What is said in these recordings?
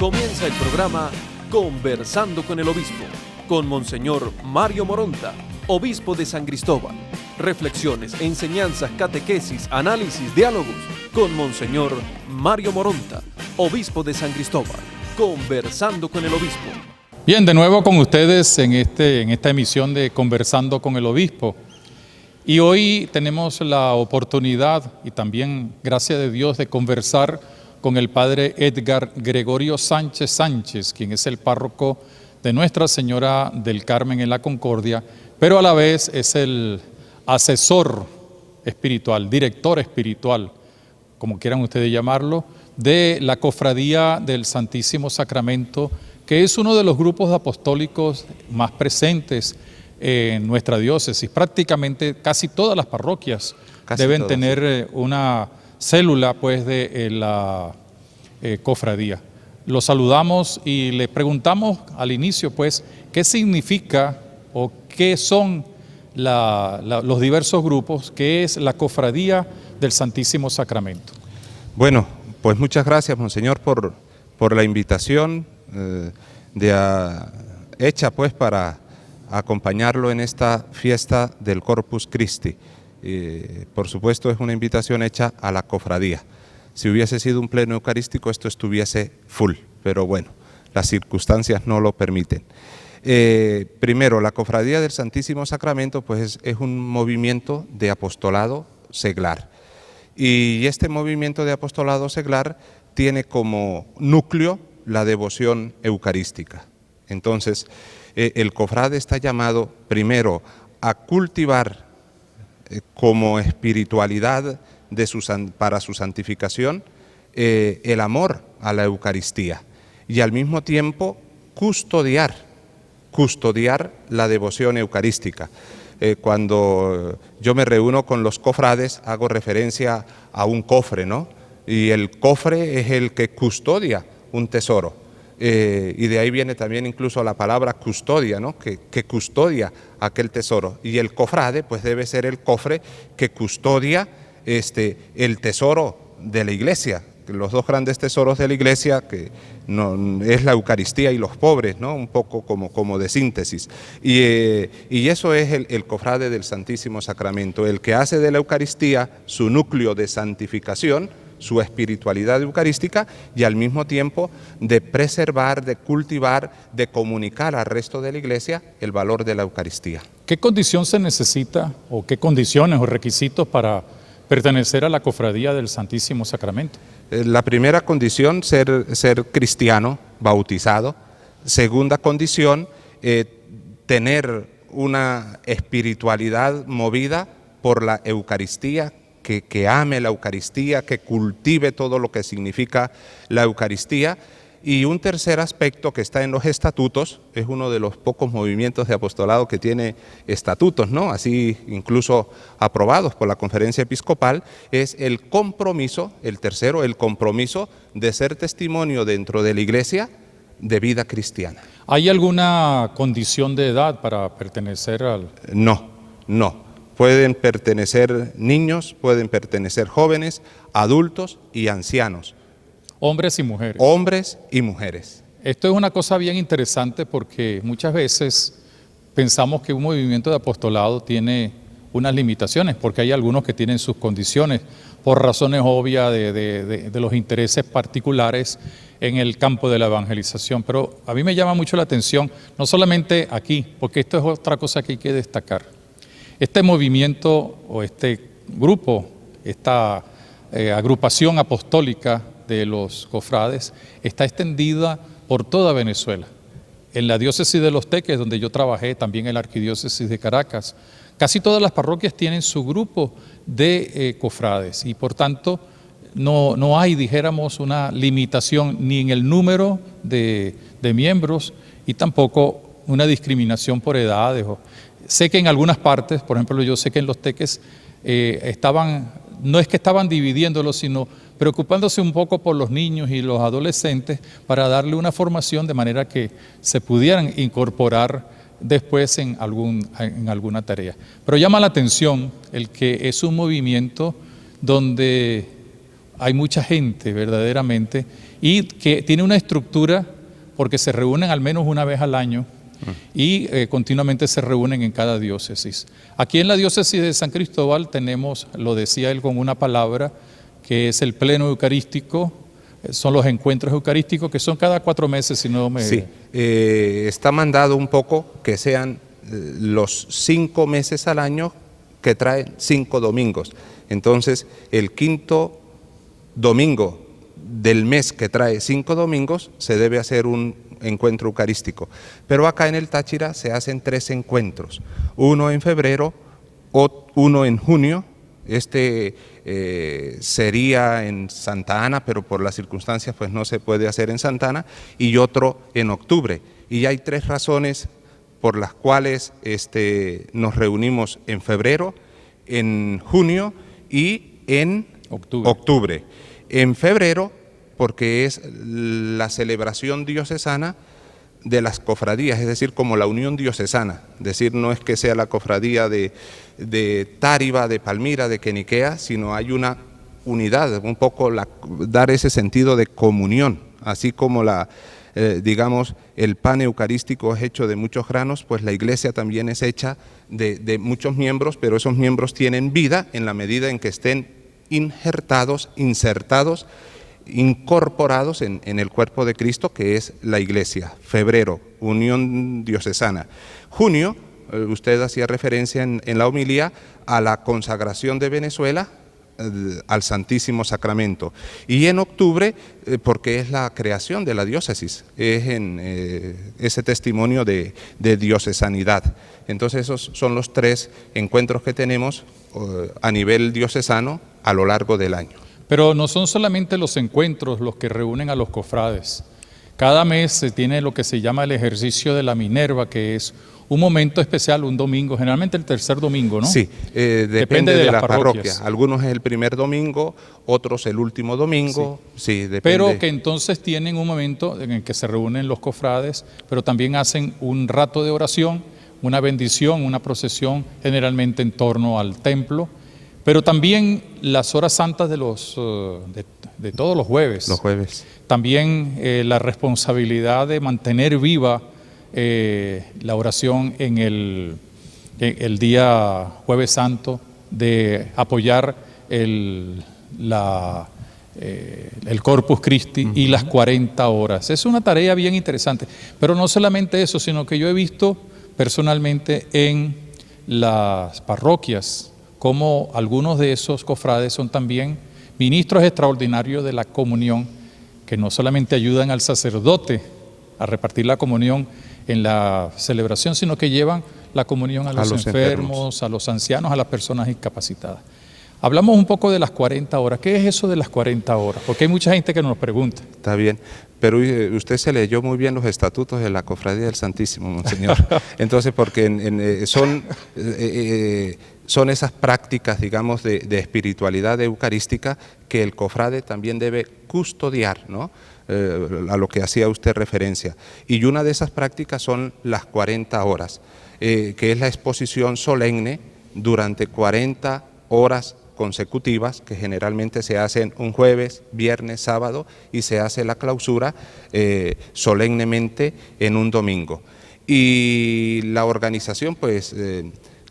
Comienza el programa Conversando con el Obispo, con Monseñor Mario Moronta, Obispo de San Cristóbal. Reflexiones, enseñanzas, catequesis, análisis, diálogos, con Monseñor Mario Moronta, Obispo de San Cristóbal. Conversando con el Obispo. Bien, de nuevo con ustedes en esta emisión de Conversando con el Obispo. Y hoy tenemos la oportunidad y también, gracias de Dios, de conversar con el Padre Edgar Gregorio Sánchez Sánchez, quien es el párroco de Nuestra Señora del Carmen en la Concordia, pero a la vez es el asesor espiritual, director espiritual, como quieran ustedes llamarlo, de la Cofradía del Santísimo Sacramento, que es uno de los grupos apostólicos más presentes en nuestra diócesis. Prácticamente casi todas las parroquias deben tener una célula pues de la cofradía. Lo saludamos y le preguntamos al inicio pues qué significa o qué son los diversos grupos, qué es la Cofradía del Santísimo Sacramento. Bueno, pues muchas gracias, Monseñor, por la invitación hecha pues para acompañarlo en esta fiesta del Corpus Christi. Por supuesto es una invitación hecha a la cofradía. Si hubiese sido un pleno eucarístico esto estuviese full, pero bueno, las circunstancias no lo permiten. Primero, la Cofradía del Santísimo Sacramento pues es un movimiento de apostolado seglar. Y este movimiento de apostolado seglar tiene como núcleo la devoción eucarística. Entonces, el cofrade está llamado primero a cultivar como espiritualidad para su santificación el amor a la Eucaristía y al mismo tiempo custodiar la devoción eucarística. Cuando yo me reúno con los cofrades hago referencia a un cofre, ¿no? Y el cofre es el que custodia un tesoro. Y de ahí viene también incluso la palabra custodia, ¿no? que custodia aquel tesoro. Y el cofrade pues debe ser el cofre que custodia el tesoro de la iglesia. Los dos grandes tesoros de la iglesia, que es la Eucaristía y los pobres, ¿no? Un poco como de síntesis. Y eso es el cofrade del Santísimo Sacramento, el que hace de la Eucaristía su núcleo de santificación, su espiritualidad eucarística, y al mismo tiempo de preservar, de cultivar, de comunicar al resto de la iglesia el valor de la Eucaristía. ¿Qué condición se necesita o qué condiciones o requisitos para pertenecer a la Cofradía del Santísimo Sacramento? La primera condición, ser cristiano, bautizado. Segunda condición, tener una espiritualidad movida por la Eucaristía, que ame la Eucaristía, que cultive todo lo que significa la Eucaristía. Y un tercer aspecto que está en los estatutos, es uno de los pocos movimientos de apostolado que tiene estatutos, ¿no? Así incluso aprobados por la Conferencia Episcopal, es el compromiso, el tercero, el compromiso de ser testimonio dentro de la Iglesia de vida cristiana. ¿Hay alguna condición de edad para pertenecer al...? No. Pueden pertenecer niños, pueden pertenecer jóvenes, adultos y ancianos. Hombres y mujeres. Hombres y mujeres. Esto es una cosa bien interesante porque muchas veces pensamos que un movimiento de apostolado tiene unas limitaciones, porque hay algunos que tienen sus condiciones por razones obvias de los intereses particulares en el campo de la evangelización. Pero a mí me llama mucho la atención, no solamente aquí, porque esto es otra cosa que hay que destacar. Este movimiento o este grupo, esta agrupación apostólica de los cofrades está extendida por toda Venezuela. En la diócesis de Los Teques, donde yo trabajé, también en la arquidiócesis de Caracas, casi todas las parroquias tienen su grupo de cofrades y por tanto no hay, dijéramos, una limitación ni en el número de miembros y tampoco una discriminación por edades. Sé que en algunas partes, por ejemplo, yo sé que en Los Teques no es que estaban dividiéndolos, sino preocupándose un poco por los niños y los adolescentes para darle una formación de manera que se pudieran incorporar después en alguna tarea. Pero llama la atención el que es un movimiento donde hay mucha gente verdaderamente y que tiene una estructura porque se reúnen al menos una vez al año y continuamente se reúnen en cada diócesis. Aquí en la diócesis de San Cristóbal tenemos, lo decía él con una palabra, que es el pleno eucarístico, son los encuentros eucarísticos que son cada 4 meses, si no me... Sí, está mandado un poco que sean los 5 meses al año que traen 5 domingos. Entonces, el quinto domingo del mes que trae 5 domingos, se debe hacer un encuentro eucarístico. Pero acá en el Táchira se hacen 3 encuentros, uno en febrero, uno en junio, sería en Santa Ana, pero por las circunstancias pues no se puede hacer en Santa Ana, y otro en octubre. Y hay 3 razones por las cuales nos reunimos en febrero, en junio y en octubre. En febrero, porque es la celebración diocesana de las cofradías, es decir, como la unión diocesana, es decir, no es que sea la cofradía de Táriba, de Palmira, de Queniquea, sino hay una unidad, un poco dar ese sentido de comunión, así como digamos, el pan eucarístico es hecho de muchos granos, pues la iglesia también es hecha de muchos miembros, pero esos miembros tienen vida en la medida en que estén insertados, incorporados en el cuerpo de Cristo, que es la iglesia. Febrero, unión diocesana. Junio, usted hacía referencia en la homilía a la consagración de Venezuela al Santísimo Sacramento. Y en octubre, porque es la creación de la diócesis, es en ese testimonio de diocesanidad. Entonces esos son los 3 encuentros que tenemos a nivel diocesano a lo largo del año. Pero no son solamente los encuentros los que reúnen a los cofrades. Cada mes se tiene lo que se llama el ejercicio de la Minerva, que es un momento especial, un domingo, generalmente el tercer domingo, ¿no? Sí, depende de la parroquia. Algunos es el primer domingo, otros el último domingo. Sí, depende. Pero que entonces tienen un momento en el que se reúnen los cofrades, pero también hacen un rato de oración, una bendición, una procesión, generalmente en torno al templo. Pero también las horas santas de todos los jueves. Los jueves. También la responsabilidad de mantener viva la oración en el día Jueves Santo, de apoyar el Corpus Christi y las 40 horas. Es una tarea bien interesante. Pero no solamente eso, sino que yo he visto personalmente en las parroquias como algunos de esos cofrades son también ministros extraordinarios de la comunión, que no solamente ayudan al sacerdote a repartir la comunión en la celebración, sino que llevan la comunión a los enfermos, a los ancianos, a las personas incapacitadas. Hablamos un poco de las 40 horas. ¿Qué es eso de las 40 horas? Porque hay mucha gente que nos pregunta. Está bien, pero usted se leyó muy bien los estatutos de la Cofradía del Santísimo, Monseñor. Entonces, porque son esas prácticas, digamos, de espiritualidad eucarística que el cofrade también debe custodiar, ¿no? A lo que hacía usted referencia. Y una de esas prácticas son las 40 horas, que es la exposición solemne durante 40 horas consecutivas, que generalmente se hacen un jueves, viernes, sábado, y se hace la clausura solemnemente en un domingo. Y la organización, pues,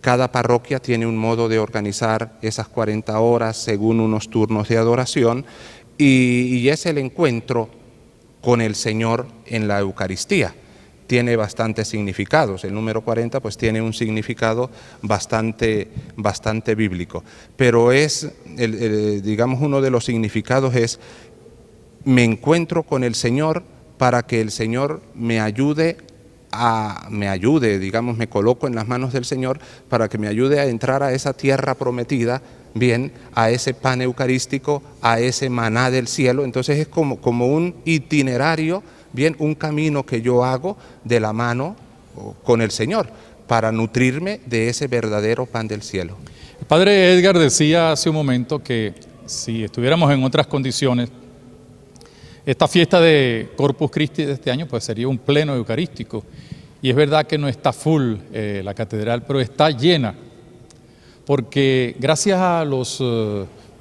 cada parroquia tiene un modo de organizar esas 40 horas según unos turnos de adoración, y es el encuentro con el Señor en la Eucaristía. Tiene bastantes significados. El número 40 pues tiene un significado bastante bíblico, pero es, digamos, uno de los significados es: me encuentro con el Señor para que el Señor me ayude, digamos, me coloco en las manos del Señor para que me ayude a entrar a esa tierra prometida, bien, a ese pan eucarístico, a ese maná del cielo. Entonces es como un itinerario, bien, un camino que yo hago de la mano con el Señor para nutrirme de ese verdadero pan del cielo. El padre Edgar decía hace un momento que si estuviéramos en otras condiciones, esta fiesta de Corpus Christi de este año pues sería un pleno eucarístico. Y es verdad que no está full la catedral, pero está llena, porque gracias a los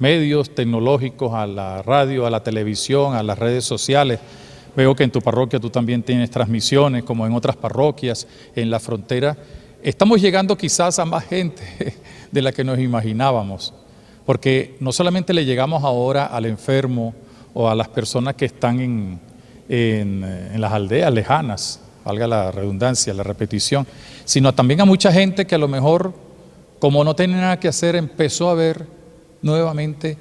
medios tecnológicos, a la radio, a la televisión, a las redes sociales. Veo que en tu parroquia tú también tienes transmisiones, como en otras parroquias, en la frontera. Estamos llegando quizás a más gente de la que nos imaginábamos, porque no solamente le llegamos ahora al enfermo o a las personas que están en las aldeas lejanas, valga la redundancia, la repetición, sino también a mucha gente que a lo mejor, como no tiene nada que hacer, empezó a ver nuevamente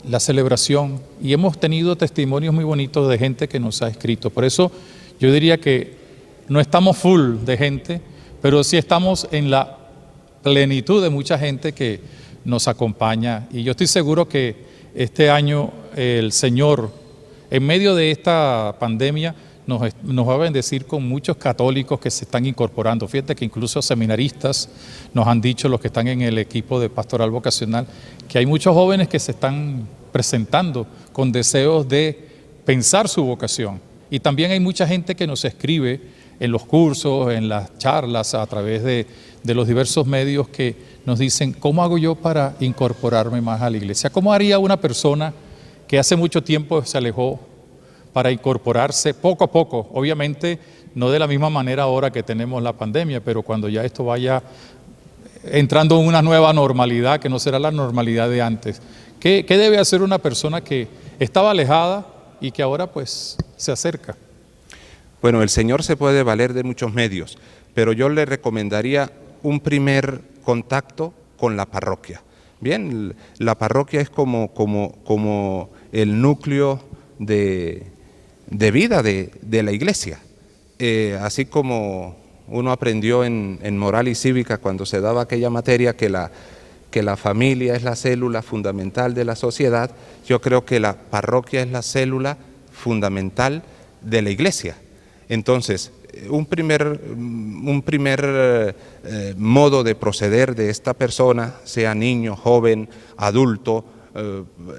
la celebración, y hemos tenido testimonios muy bonitos de gente que nos ha escrito. Por eso yo diría que no estamos full de gente, pero sí estamos en la plenitud de mucha gente que nos acompaña, y yo estoy seguro que este año el Señor, en medio de esta pandemia, nos va a bendecir con muchos católicos que se están incorporando. Fíjate que incluso seminaristas nos han dicho, los que están en el equipo de pastoral vocacional, que hay muchos jóvenes que se están presentando con deseos de pensar su vocación. Y también hay mucha gente que nos escribe en los cursos, en las charlas, a través de los diversos medios, que nos dicen: ¿cómo hago yo para incorporarme más a la iglesia? ¿Cómo haría una persona que hace mucho tiempo se alejó para incorporarse poco a poco? Obviamente no de la misma manera ahora que tenemos la pandemia, pero cuando ya esto vaya entrando en una nueva normalidad, que no será la normalidad de antes. ¿Qué debe hacer una persona que estaba alejada y que ahora pues se acerca? Bueno, el Señor se puede valer de muchos medios, pero yo le recomendaría un primer contacto con la parroquia. Bien, la parroquia es como el núcleo de vida de la iglesia. Así como uno aprendió en moral y cívica cuando se daba aquella materia que la familia es la célula fundamental de la sociedad, yo creo que la parroquia es la célula fundamental de la iglesia. Entonces, un primer modo de proceder de esta persona, sea niño, joven, adulto,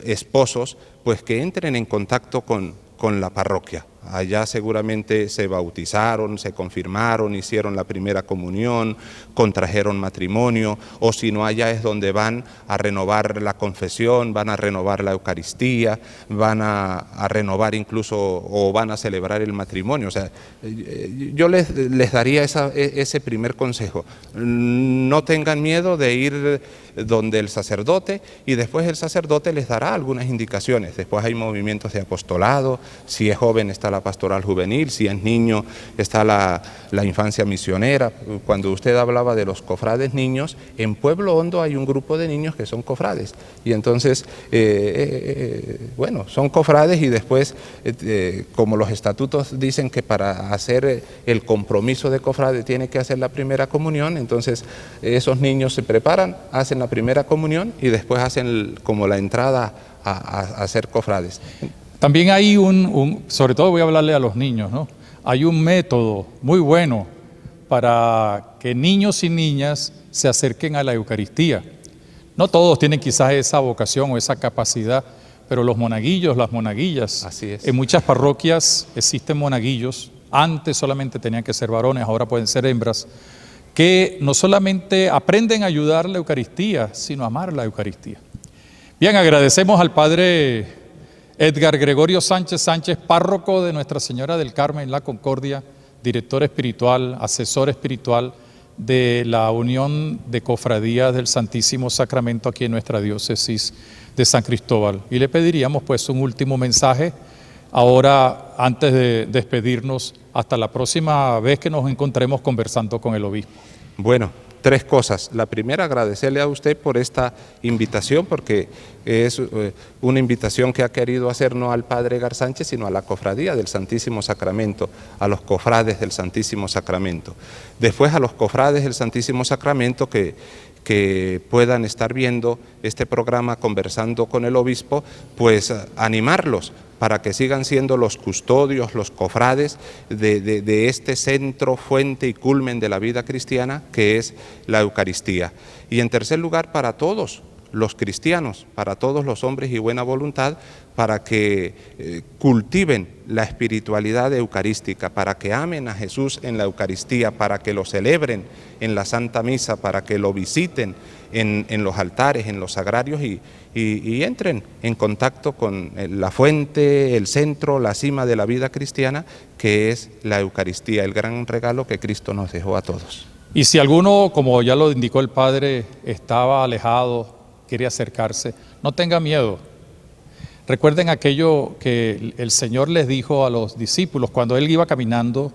esposos, pues que entren en contacto con la parroquia. Allá seguramente se bautizaron, se confirmaron, hicieron la primera comunión, contrajeron matrimonio, o si no, allá es donde van a renovar la confesión, van a renovar la Eucaristía, van a renovar incluso, o van a celebrar el matrimonio. O sea, yo les daría ese primer consejo. No tengan miedo de ir donde el sacerdote, y después el sacerdote les dará algunas indicaciones. Después hay movimientos de apostolado, si es joven está la pastoral juvenil, si es niño está la infancia misionera. Cuando usted hablaba de los cofrades niños, en Pueblo Hondo hay un grupo de niños que son cofrades, y entonces, bueno, son cofrades, y después, como los estatutos dicen que para hacer el compromiso de cofrade tiene que hacer la primera comunión, entonces esos niños se preparan, hacen la primera comunión y después hacen como la entrada a ser cofrades. También hay sobre todo voy a hablarle a los niños, ¿no? Hay un método muy bueno para que niños y niñas se acerquen a la Eucaristía. No todos tienen quizás esa vocación o esa capacidad, pero los monaguillos, las monaguillas, así es. En muchas parroquias existen monaguillos. Antes solamente tenían que ser varones, ahora pueden ser hembras, que no solamente aprenden a ayudar a la Eucaristía, sino a amar la Eucaristía. Bien, agradecemos al Padre Edgar Gregorio Sánchez Sánchez, párroco de Nuestra Señora del Carmen La Concordia, director espiritual, asesor espiritual de la Unión de Cofradías del Santísimo Sacramento aquí en nuestra diócesis de San Cristóbal. Y le pediríamos pues un último mensaje ahora, antes de despedirnos, hasta la próxima vez que nos encontremos conversando con el obispo. Bueno, 3 cosas. La primera, agradecerle a usted por esta invitación, porque es una invitación que ha querido hacer no al Padre Edgar Sánchez, sino a la Cofradía del Santísimo Sacramento, a los cofrades del Santísimo Sacramento. Después, a los cofrades del Santísimo Sacramento que puedan estar viendo este programa Conversando con el Obispo, pues animarlos para que sigan siendo los custodios, los cofrades de este centro, fuente y culmen de la vida cristiana, que es la Eucaristía. Y en tercer lugar, para todos los cristianos, para todos los hombres y buena voluntad, para que cultiven la espiritualidad eucarística, para que amen a Jesús en la Eucaristía, para que lo celebren en la Santa Misa, para que lo visiten en los altares, en los sagrarios y entren en contacto con la fuente, el centro, la cima de la vida cristiana, que es la Eucaristía, el gran regalo que Cristo nos dejó a todos. Y si alguno, como ya lo indicó el Padre, estaba alejado, quería acercarse, no tenga miedo. Recuerden aquello que el Señor les dijo a los discípulos cuando Él iba caminando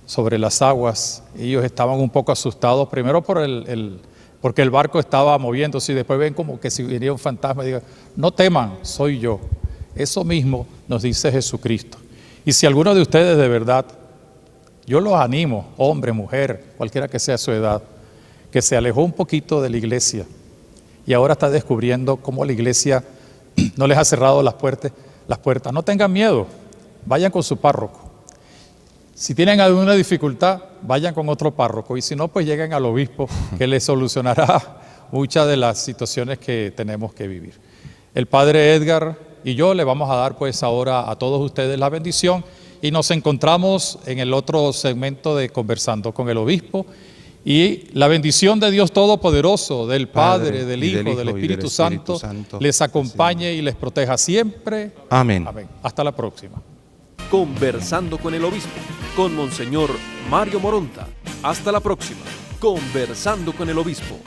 sobre las aguas. Ellos estaban un poco asustados, primero porque el barco estaba moviéndose y después ven como que si venía un fantasma y digan, no teman, soy yo. Eso mismo nos dice Jesucristo. Y si alguno de ustedes de verdad, yo los animo, hombre, mujer, cualquiera que sea su edad, que se alejó un poquito de la iglesia y ahora está descubriendo cómo la iglesia no les ha cerrado las puertas. No tengan miedo, vayan con su párroco. Si tienen alguna dificultad, vayan con otro párroco y si no, pues lleguen al obispo que les solucionará muchas de las situaciones que tenemos que vivir. El Padre Edgar y yo le vamos a dar pues ahora a todos ustedes la bendición y nos encontramos en el otro segmento de Conversando con el Obispo. Y la bendición de Dios Todopoderoso, del Padre, del Hijo, del Espíritu Santo, les acompañe y les proteja siempre. Amén. Amén. Hasta la próxima. Conversando con el Obispo, con Monseñor Mario Moronta. Hasta la próxima. Conversando con el Obispo.